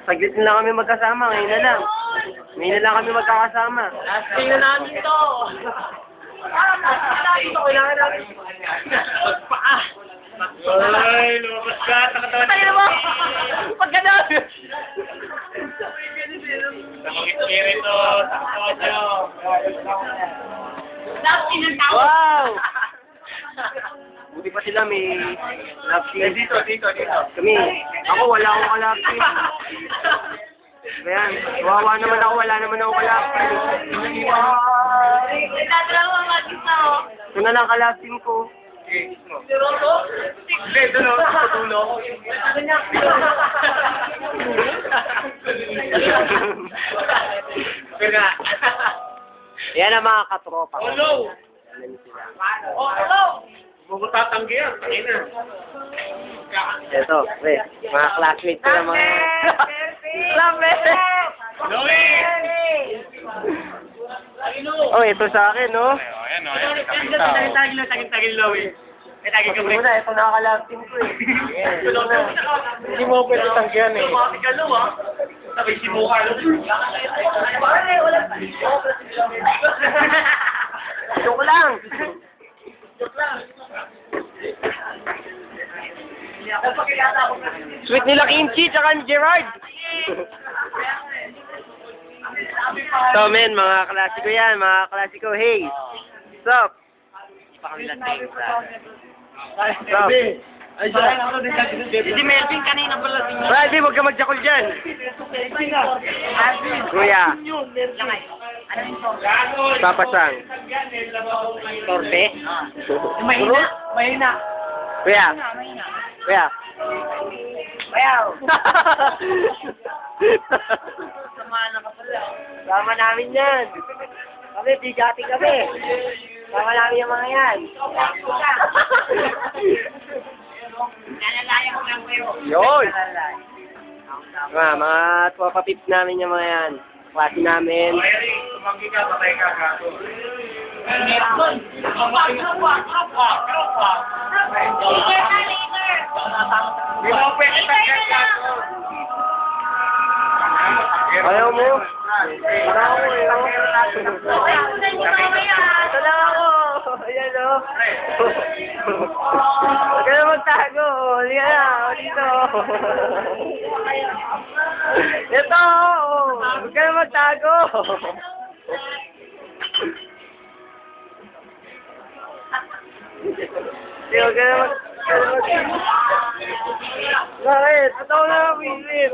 Saglit na lang kami magkasama, ngayon na lang. Ngayon na lang kami magkakasama. Lasting na namin to. Kailangan namin. Magpaa. Ay, lumabas ka. Nakatawan. Tayo mo. Pag gano'n. Sa mga espiritu, sa kaso. Wow! Buti pa sila may love team. Dito. Kami, ako wala akong ka-love team. Ayan, wawa naman ako, wala naman ako ka-love team. Ito na lang ka-love team ko. Hindi, doon sa tulo. Kaya. Yan ang mga katropa ko. Hello! Alam niyo sila. Hello! Magutatanggi yan. Ayun na. Ito, pre, mga classmates ko na mga... Lambe! Oh, ito sa akin, no? Ayan o. Tagil, Lowy. Tagil ka, Muna, ito nakaka-love team ko eh. Hindi mo pwede tanggihan eh. Sabay si Buka. Joke lang! Sweet nila Kimchi, tsaka ni Gerard. So, men, mga klasiko yan, mga klasiko. Hey! What's up? What's up? Si Melvin kanina pala si Brady, huwag ka magjakol dyan. Kuya. Papasang. Torte? Mahina. Kuya. Kuya. Bayaw. Sama namin yan. Kami, bigati kami. Sama namin yung mga yan. Nalalaya ko lang kayo. Yun! Mga tropa pips namin yung mga yan. Klase namin. Tumanggi ka, patay ka kaso. Hindi mo pwede tanggihan kaso. Ayaw mo? Wala ako eh. Ito lang ako. Ayan o. Huwag ka na magtago. Hindi ka na. O dito. Ito. Huwag ka na magtago. Huwag ka na magtago. Bakit? Totoo na ako, Willis.